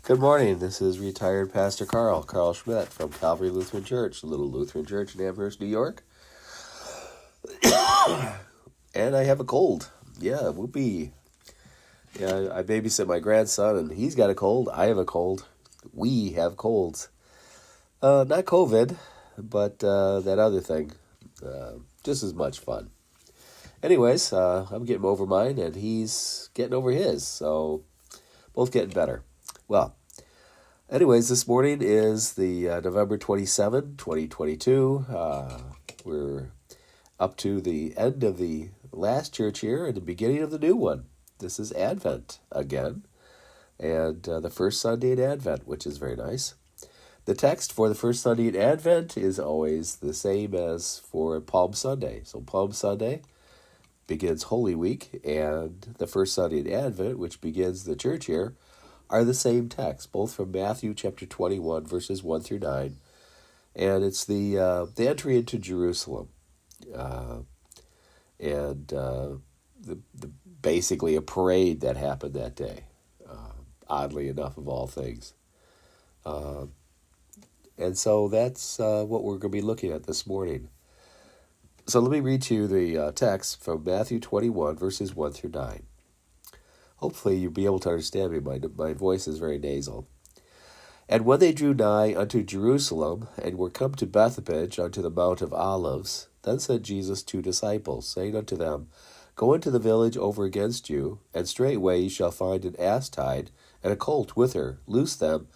Good morning. This is retired Pastor Karl Schmidt from Calvary Lutheran Church, a little Lutheran church in Amherst, New York. And I have a cold. Yeah, whoopee. Yeah, I babysit my grandson, and he's got a cold. I have a cold. We have colds. Not COVID, but that other thing. Just as much fun. Anyways, I'm getting over mine, and he's getting over his, so both getting better. Well, anyways, this morning is the November 27, 2022. We're up to the end of the last church year and the beginning of the new one. This is Advent again, and the first Sunday in Advent, which is very nice. The text for the first Sunday in Advent is always the same as for Palm Sunday. So Palm Sunday begins Holy Week, and the first Sunday in Advent, which begins the church year, are the same text, both from Matthew chapter 21, verses 1 through 9. And it's the entry into Jerusalem. Basically a parade that happened that day, oddly enough, of all things. And so that's what we're going to be looking at this morning. So let me read to you the text from Matthew 21, verses 1 through 9. Hopefully you'll be able to understand me. My voice is very nasal. And when they drew nigh unto Jerusalem, and were come to Bethphage unto the Mount of Olives, then sent Jesus 2 disciples, saying unto them, Go into the village over against you, and straightway ye shall find an ass tied, and a colt with her. Loose them,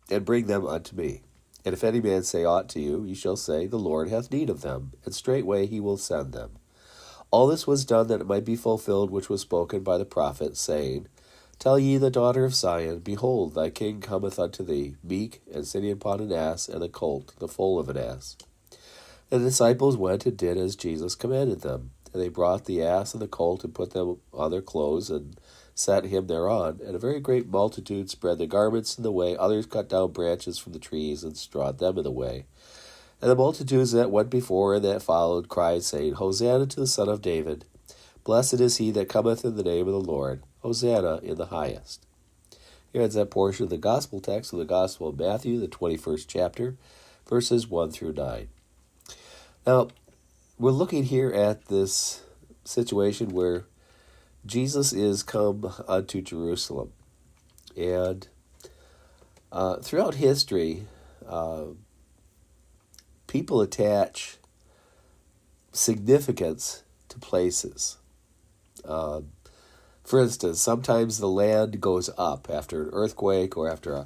and bring them unto me. And if any man say aught to you, ye shall say, The Lord hath need of them, and straightway he will send them. All this was done that it might be fulfilled which was spoken by the prophet, saying, Tell ye the daughter of Zion, Behold, thy king cometh unto thee, meek, and sitting upon an ass, and a colt, the foal of an ass. And the disciples went and did as Jesus commanded them. And they brought the ass and the colt, and put them on their clothes, and set him thereon. And a very great multitude spread their garments in the way. Others cut down branches from the trees, and strawed them in the way. And the multitudes that went before and that followed cried, saying, Hosanna to the Son of David. Blessed is he that cometh in the name of the Lord. Hosanna in the highest. Here ends that portion of the Gospel text of the Gospel of Matthew, the 21st chapter, verses 1 through 9. Now, we're looking here at this situation where Jesus is come unto Jerusalem. And throughout history, people attach significance to places. For instance, sometimes the land goes up after an earthquake or after a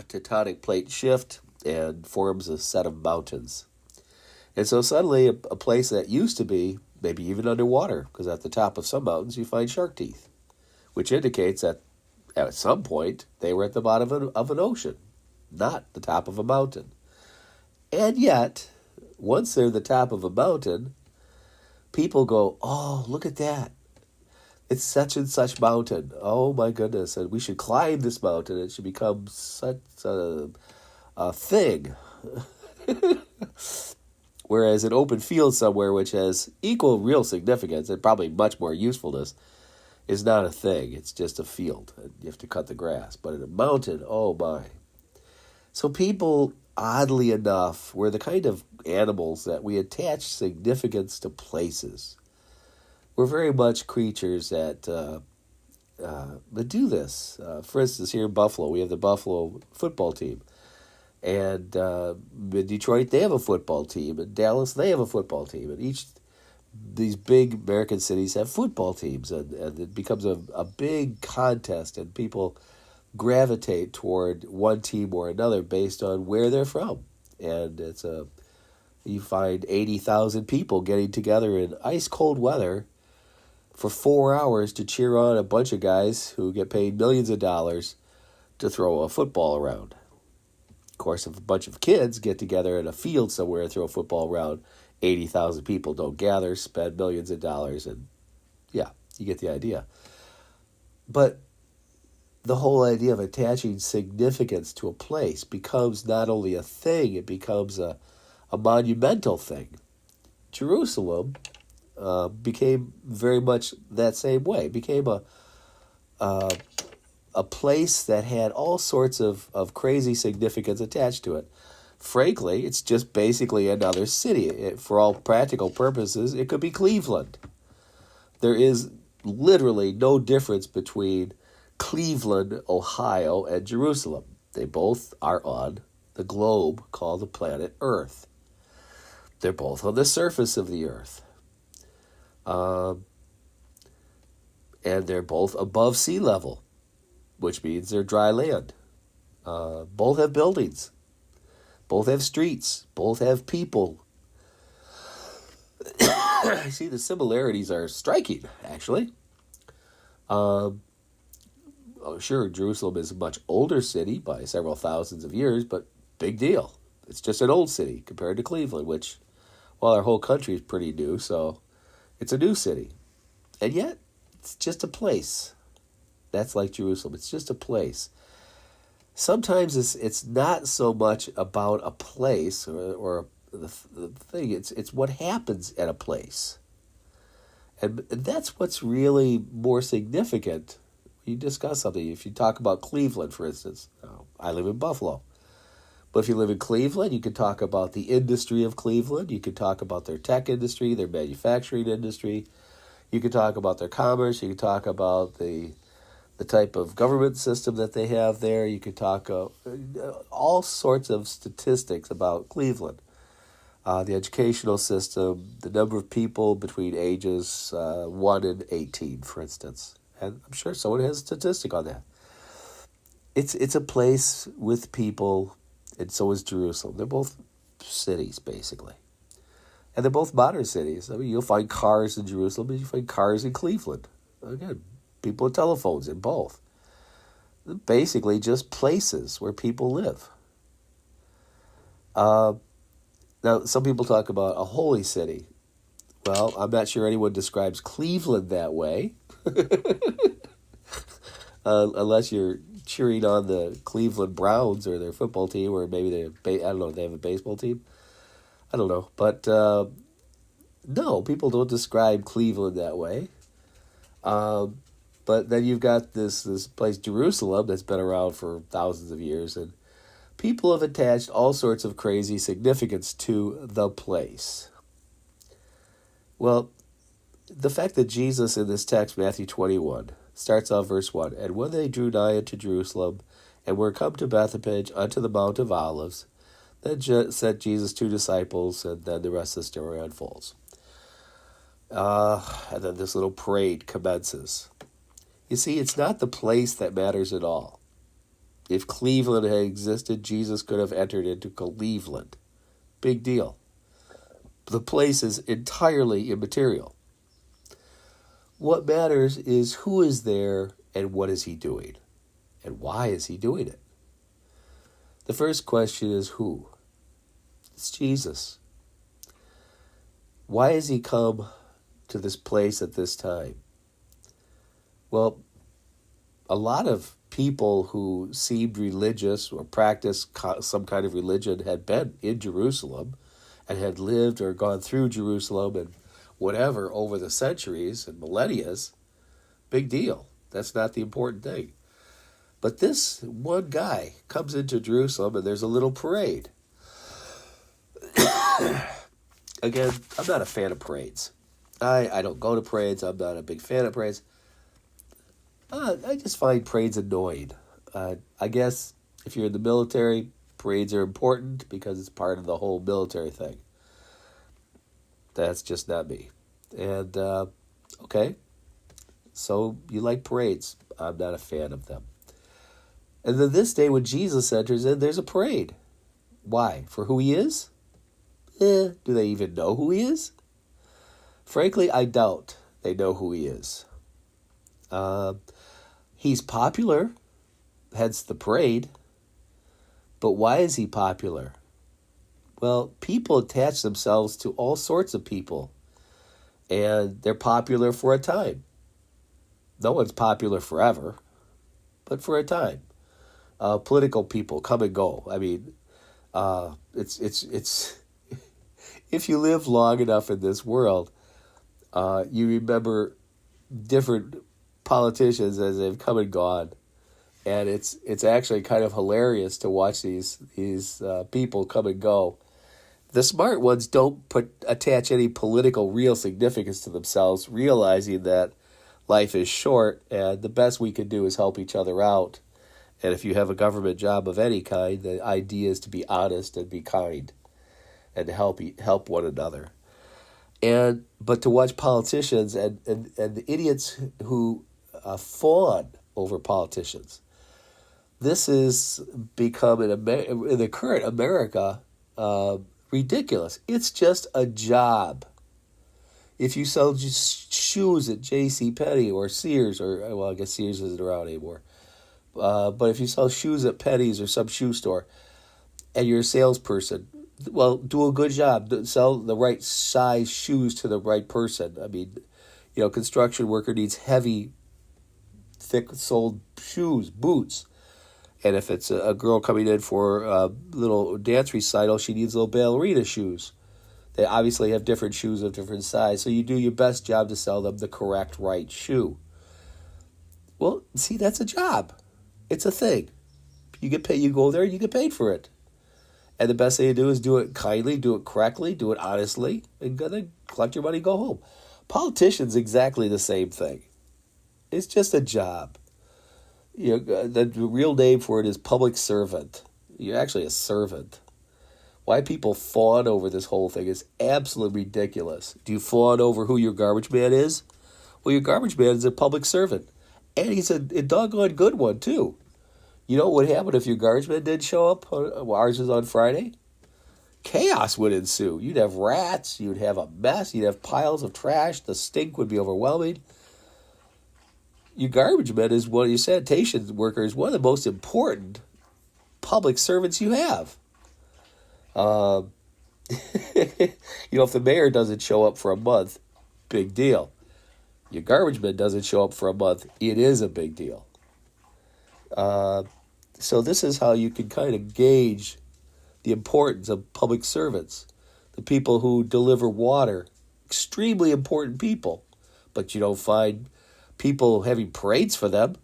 tectonic plate shift and forms a set of mountains. And so suddenly a place that used to be maybe even underwater, because at the top of some mountains you find shark teeth, which indicates that at some point they were at the bottom of an ocean, not the top of a mountain. And yet, once they're at the top of a mountain, people go, oh, look at that. It's such and such mountain. Oh, my goodness. And we should climb this mountain. It should become such a thing. Whereas an open field somewhere, which has equal real significance and probably much more usefulness, is not a thing. It's just a field. You have to cut the grass. But in a mountain, oh, my. So people, oddly enough, we're the kind of animals that we attach significance to places. We're very much creatures that do this. For instance, here in Buffalo, we have the Buffalo football team. And in Detroit, they have a football team. In Dallas, they have a football team. And these big American cities have football teams. And it becomes a big contest, and people gravitate toward one team or another based on where they're from. And you find 80,000 people getting together in ice cold weather for 4 hours to cheer on a bunch of guys who get paid millions of dollars to throw a football around. Of course, if a bunch of kids get together in a field somewhere and throw a football around, 80,000 people don't gather, spend millions of dollars, and yeah, you get the idea. But the whole idea of attaching significance to a place becomes not only a thing, it becomes a monumental thing. Jerusalem became very much that same way. It became a place that had all sorts of crazy significance attached to it. Frankly, it's just basically another city. For all practical purposes, it could be Cleveland. There is literally no difference between Cleveland, Ohio, and Jerusalem. They both are on the globe called the planet Earth. They're both on the surface of the Earth. And they're both above sea level, which means they're dry land. Both have buildings. Both have streets. Both have people. I see the similarities are striking, actually. Sure, Jerusalem is a much older city by several thousands of years, but big deal. It's just an old city compared to Cleveland, which, well, our whole country is pretty new, so it's a new city. And yet, it's just a place. That's like Jerusalem. It's just a place. Sometimes it's not so much about a place or the thing. It's what happens at a place. And that's what's really more significant. You discuss something. If you talk about Cleveland, for instance, I live in Buffalo. But if you live in Cleveland, you could talk about the industry of Cleveland. You could talk about their tech industry, their manufacturing industry. You could talk about their commerce. You could talk about the type of government system that they have there. You could talk all sorts of statistics about Cleveland. The educational system, the number of people between ages 1 and 18, for instance. And I'm sure someone has a statistic on that. It's a place with people, and so is Jerusalem. They're both cities, basically. And they're both modern cities. I mean, you'll find cars in Jerusalem, and you find cars in Cleveland. Again, people with telephones in both. They're basically just places where people live. Now, some people talk about a holy city. Well, I'm not sure anyone describes Cleveland that way. Unless you're cheering on the Cleveland Browns or their football team, or maybe I don't know, they have a baseball team. I don't know. But no, people don't describe Cleveland that way. But then you've got this place, Jerusalem, that's been around for thousands of years, and people have attached all sorts of crazy significance to the place. Well, the fact that Jesus in this text, Matthew 21, starts off verse 1, and when they drew nigh unto Jerusalem, and were come to Bethphage unto the Mount of Olives, then sent Jesus 2 disciples, and then the rest of the story unfolds. And then this little parade commences. You see, it's not the place that matters at all. If Cleveland had existed, Jesus could have entered into Cleveland. Big deal. The place is entirely immaterial. What matters is who is there and what is he doing, and why is he doing it. The first question is who? It's Jesus. Why has he come to this place at this time? Well, a lot of people who seemed religious or practiced some kind of religion had been in Jerusalem and had lived or gone through Jerusalem and whatever over the centuries and millennia. Big deal. That's not the important thing. But this one guy comes into Jerusalem and there's a little parade. Again, I'm not a fan of parades. I don't go to parades. I'm not a big fan of parades. I just find parades annoying. I guess if you're in the military, parades are important because it's part of the whole military thing. That's just not me. And, okay, so you like parades. I'm not a fan of them. And then this day when Jesus enters in, there's a parade. Why? For who he is? Do they even know who he is? Frankly, I doubt they know who he is. He's popular, hence the parade. But why is he popular? Well, people attach themselves to all sorts of people, and they're popular for a time. No one's popular forever, but for a time. Political people come and go. I mean, it's if you live long enough in this world, You remember different politicians as they've come and gone, and it's actually kind of hilarious to watch these people come and go. The smart ones don't attach any political real significance to themselves, realizing that life is short and the best we can do is help each other out. And if you have a government job of any kind, the idea is to be honest and be kind and to help one another. But to watch politicians and the idiots who fawn over politicians, this has become in the current America ridiculous. It's just a job. If you sell just shoes at JCPenney or Sears, or well, I guess Sears isn't around anymore. But if you sell shoes at Penny's or some shoe store, and you're a salesperson, well, do a good job. Sell the right size shoes to the right person. I mean, construction worker needs heavy, thick-soled shoes, boots. And if it's a girl coming in for a little dance recital, she needs little ballerina shoes. They obviously have different shoes of different size, so you do your best job to sell them the correct right shoe. Well, see, that's a job. It's a thing. You get paid. You go there, you get paid for it. And the best thing to do is do it kindly, do it correctly, do it honestly, and then collect your money, go home. Politicians, exactly the same thing. It's just a job. The real name for it is public servant. You're actually a servant. Why people fawn over this whole thing is absolutely ridiculous. Do you fawn over who your garbage man is? Well, your garbage man is a public servant. And he's a doggone good one, too. You know what would happen if your garbage man didn't show up? Ours is on Friday. Chaos would ensue. You'd have rats. You'd have a mess. You'd have piles of trash. The stink would be overwhelming. Your garbage man is one of your sanitation workers, one of the most important public servants you have. If the mayor doesn't show up for a month, big deal. Your garbage man doesn't show up for a month, it is a big deal. So this is how you can kind of gauge the importance of public servants. The people who deliver water, extremely important people, but you don't find people having parades for them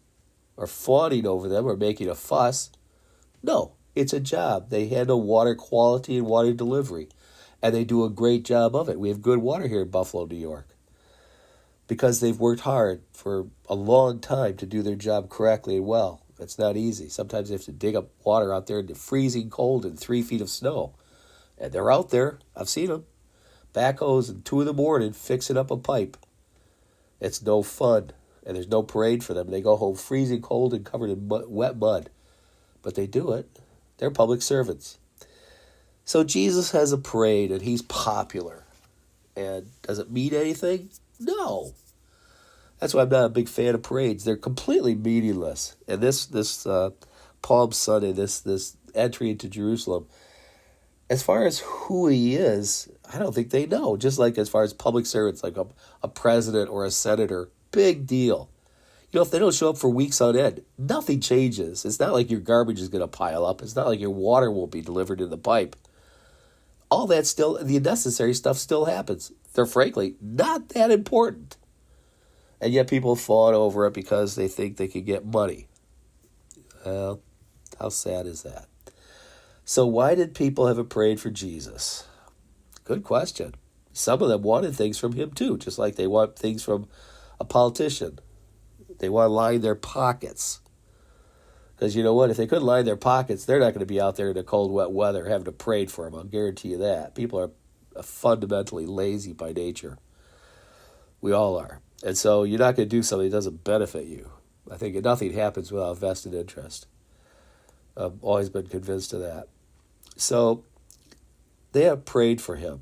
or fawning over them or making a fuss. No, it's a job. They handle water quality and water delivery, and they do a great job of it. We have good water here in Buffalo, New York, because they've worked hard for a long time to do their job correctly and well. It's not easy. Sometimes they have to dig up water out there in the freezing cold and 3 feet of snow. And they're out there. I've seen them. Backhoes at 2 a.m. fixing up a pipe. It's no fun. And there's no parade for them. They go home freezing cold and covered in wet mud. But they do it. They're public servants. So Jesus has a parade and he's popular. And does it mean anything? No. That's why I'm not a big fan of parades. They're completely meaningless. And this Palm Sunday, this entry into Jerusalem, as far as who he is, I don't think they know. Just like as far as public servants, like a president or a senator, big deal. If they don't show up for weeks on end, nothing changes. It's not like your garbage is going to pile up. It's not like your water won't be delivered in the pipe. All that still, the necessary stuff still happens. They're frankly not that important. And yet people fawn over it because they think they could get money. Well, how sad is that? So why did people have a parade for Jesus? Good question. Some of them wanted things from him too, just like they want things from a politician. They want to line their pockets. Because you know what? If they couldn't line their pockets, they're not going to be out there in the cold, wet weather having to parade for him. I'll guarantee you that. People are fundamentally lazy by nature. We all are. And so you're not going to do something that doesn't benefit you. I think nothing happens without vested interest. I've always been convinced of that. So they have prayed for him.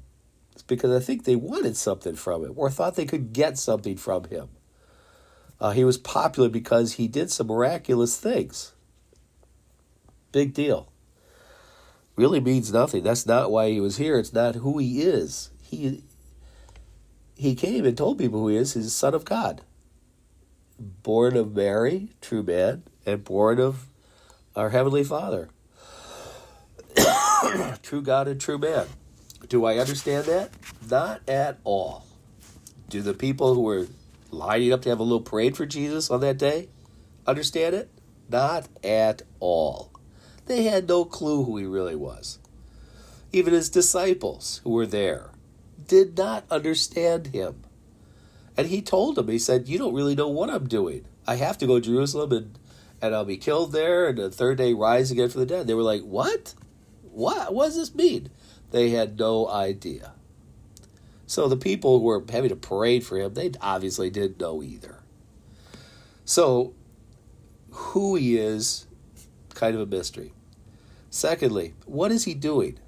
It's because I think they wanted something from him or thought they could get something from him. He was popular because he did some miraculous things. Big deal. Really means nothing. That's not why he was here. It's not who he is. He came and told people who he is. He's the Son of God. Born of Mary, true man, and born of our Heavenly Father. True God and true man. Do I understand that? Not at all. Do the people who were lining up to have a little parade for Jesus on that day understand it? Not at all. They had no clue who he really was. Even his disciples who were there did not understand him. And he told them, he said, you don't really know what I'm doing. I have to go to Jerusalem and I'll be killed there and the third day rise again from the dead. They were like, what? What does this mean? They had no idea. So the people who were having a parade for him, they obviously didn't know either. So who he is, kind of a mystery. Secondly, what is he doing?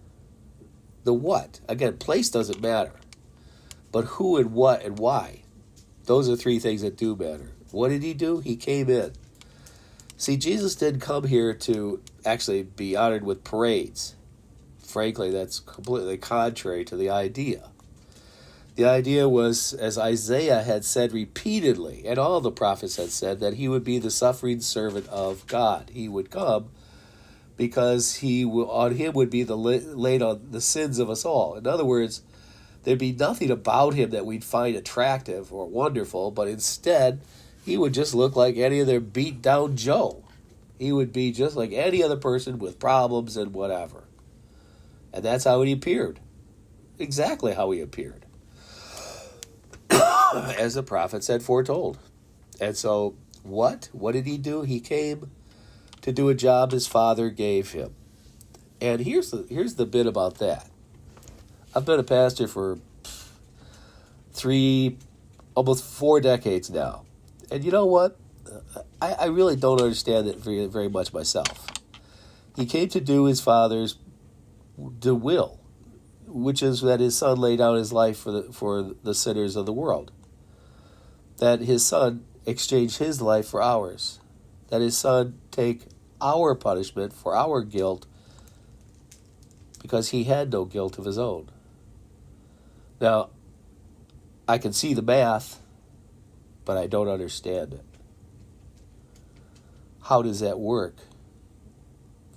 The what? Again, place doesn't matter. But who and what and why? Those are three things that do matter. What did he do? He came in. See, Jesus didn't come here to actually be honored with parades. Frankly, that's completely contrary to the idea. The idea was, as Isaiah had said repeatedly, and all the prophets had said, that he would be the suffering servant of God. He would come because on him would be laid on the sins of us all. In other words, there'd be nothing about him that we'd find attractive or wonderful, but instead, he would just look like any other beat-down Joe. He would be just like any other person with problems and whatever. And that's how he appeared. Exactly how he appeared. As the prophets had foretold. And so, what? What did he do? He came to do a job his father gave him. And here's the bit about that. I've been a pastor for almost 4 decades now. And you know what? I really don't understand it very, very much myself. He came to do his father's will, which is that his son laid down his life for the sinners of the world. That his son exchanged his life for ours. That his son take our punishment for our guilt because he had no guilt of his own. Now, I can see the math, but I don't understand it. How does that work?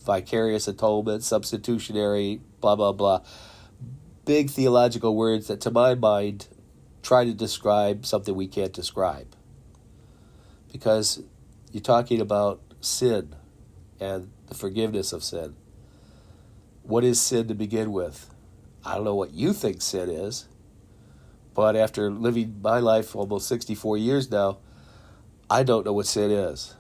Vicarious atonement, substitutionary, blah, blah, blah. Big theological words that, to my mind, try to describe something we can't describe. Because you're talking about sin and the forgiveness of sin. What is sin to begin with? I don't know what you think sin is, but after living my life almost 64 years now, I don't know what sin is.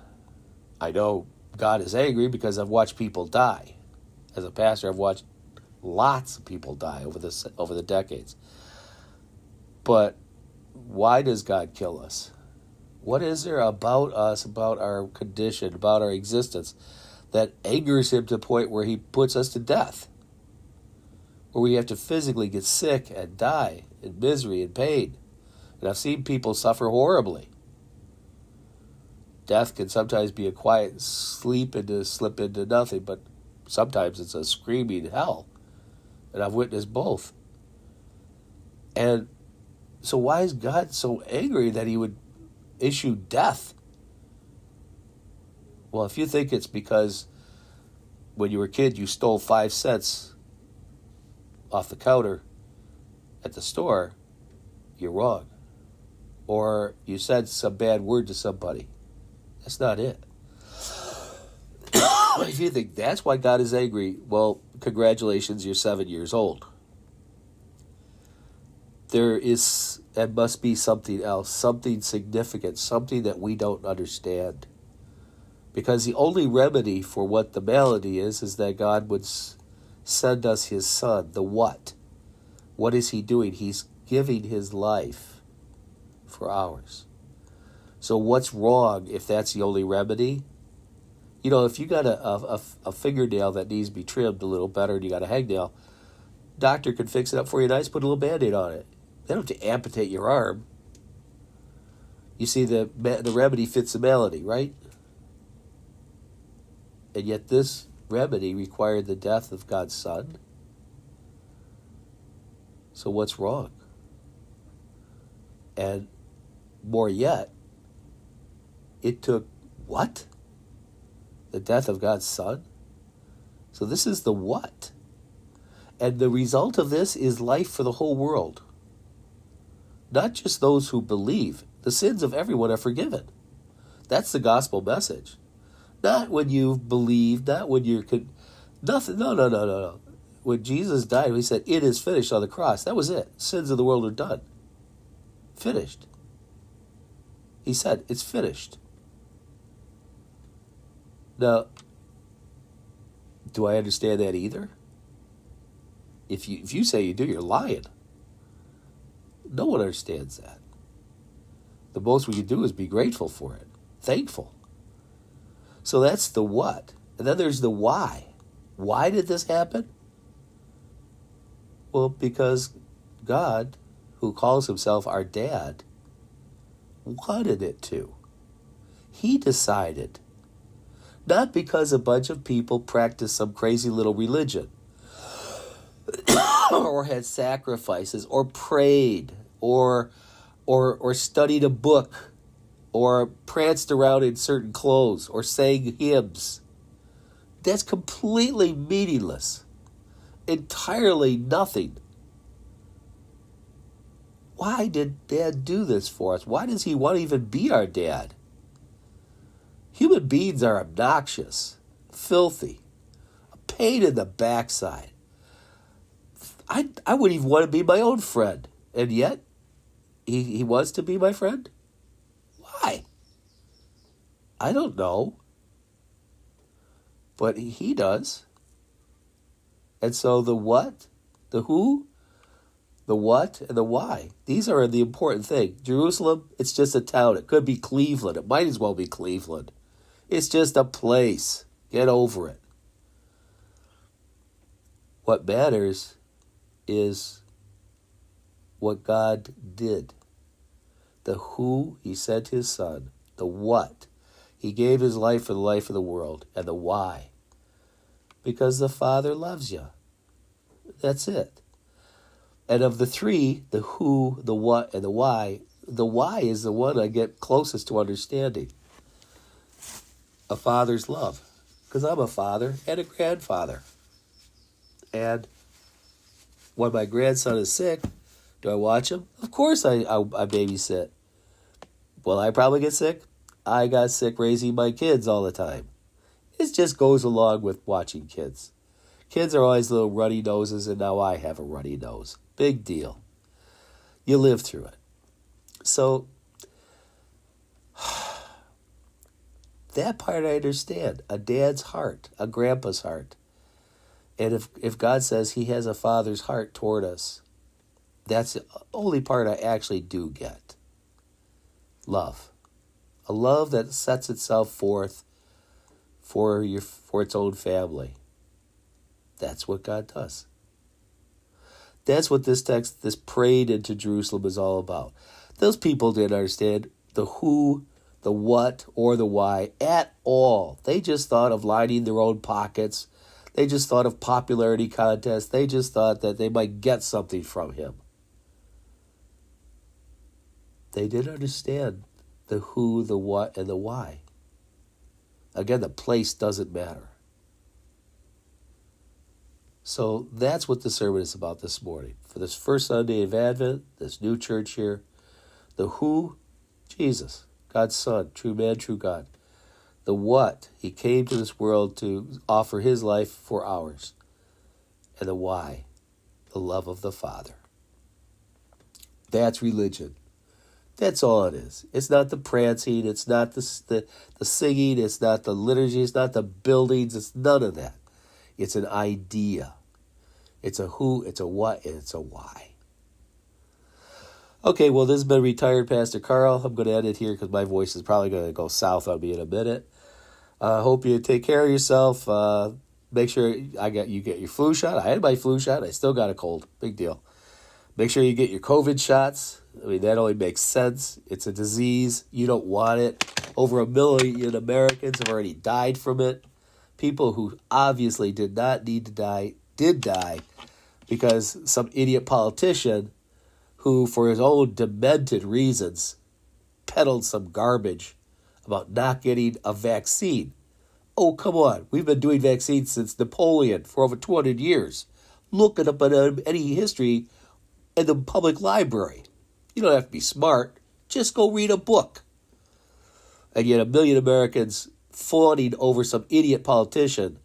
I know God is angry because I've watched people die. As a pastor, I've watched lots of people die over the decades. But why does God kill us? What is there about us, about our condition, about our existence, that angers him to the point where he puts us to death? Where we have to physically get sick and die in misery and pain. And I've seen people suffer horribly. Death can sometimes be a quiet slip into nothing, but sometimes it's a screaming hell. And I've witnessed both. And so why is God so angry that he would issue death? Well, if you think it's because when you were a kid you stole 5 cents off the counter at the store, you're wrong. Or you said some bad word to somebody. That's not it. If you think that's why God is angry, well, congratulations, you're 7 years old. There is and must be something else, something significant, something that we don't understand. Because the only remedy for what the malady is that God would send us his son. The what? What is he doing? He's giving his life for ours. So what's wrong if that's the only remedy? You know, if you got a fingernail that needs to be trimmed a little better and you got a hangnail, doctor can fix it up for you nice, put a little Band-Aid on it. They don't have to amputate your arm. You see, the remedy fits the malady, right? And yet this remedy required the death of God's Son. So what's wrong? And more yet, it took what? The death of God's Son? So this is the what? And the result of this is life for the whole world. not just those who believe. The sins of everyone are forgiven. That's the gospel message. Not when you believe, not when you're... Nothing. No. When Jesus died, he said, "It is finished" on the cross. That was it. Sins of the world are done. Finished. He said, it's finished. Now, do I understand that either? If you say you do, you're lying. No one understands that. The most we can do is be grateful for it, thankful. So that's the what. And then there's the why. Why did this happen? Well, because God, who calls himself our dad, wanted it to. He decided. Not because a bunch of people practiced some crazy little religion or had sacrifices or prayed or studied a book or pranced around in certain clothes or sang hymns. That's completely meaningless. Entirely nothing. Why did Dad do this for us? Why does he want to even be our dad? Human beings are obnoxious, filthy, a pain in the backside. I wouldn't even want to be my own friend. And yet, he wants to be my friend? Why? I don't know. But he does. And so the what, the who, the what, and the why. These are the important thing. Jerusalem, it's just a town. It could be Cleveland. It might as well be Cleveland. It's just a place. Get over it. What matters is what God did. The who, he sent his son. The what, he gave his life for the life of the world. And the why. Because the Father loves you. That's it. And of the three, the who, the what, and the why is the one I get closest to understanding. A father's love. Because I'm a father and a grandfather. And when my grandson is sick, do I watch him? Of course I babysit. Will I probably get sick? I got sick raising my kids all the time. It just goes along with watching kids. Kids are always little runny noses, and now I have a runny nose. Big deal. You live through it. So, that part I understand. A dad's heart, a grandpa's heart. And if God says he has a father's heart toward us, that's the only part I actually do get. Love. A love that sets itself forth for its own family. That's what God does. That's what this text, this parade into Jerusalem, is all about. Those people didn't understand the who, the what, or the why at all. They just thought of lining their own pockets. They just thought of popularity contests. They just thought that they might get something from him. They didn't understand the who, the what, and the why. Again, the place doesn't matter. So that's what the sermon is about this morning. For this first Sunday of Advent, this new church here, the who, Jesus, God's Son, true man, true God. The what, he came to this world to offer his life for ours. And the why, the love of the Father. That's religion. That's all it is. It's not the prancing, it's not the singing, it's not the liturgy, it's not the buildings, it's none of that. It's an idea. It's a who, it's a what, and it's a why. Okay, well, this has been retired Pastor Karl. I'm going to end it here because my voice is probably going to go south on me in a minute. I hope you take care of yourself. Make sure you get your flu shot. I had my flu shot. I still got a cold. Big deal. Make sure you get your COVID shots. I mean, that only makes sense. It's a disease. You don't want it. Over 1 million Americans have already died from it. People who obviously did not need to die did die because some idiot politician who, for his own demented reasons, peddled some garbage about not getting a vaccine. Oh, come on. We've been doing vaccines since Napoleon for over 200 years. Look it up in any history in the public library. You don't have to be smart. Just go read a book. And yet 1 million Americans fawning over some idiot politician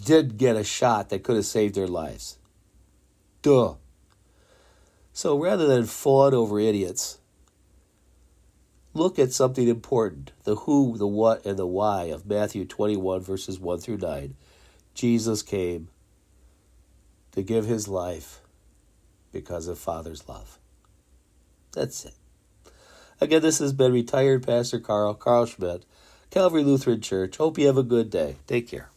did get a shot that could have saved their lives. Duh. So rather than fawn over idiots, look at something important, the who, the what, and the why of Matthew 21, verses 1 through 9. Jesus came to give his life because of Father's love. That's it. Again, this has been retired Pastor Karl Schmidt, Calvary Lutheran Church. Hope you have a good day. Take care.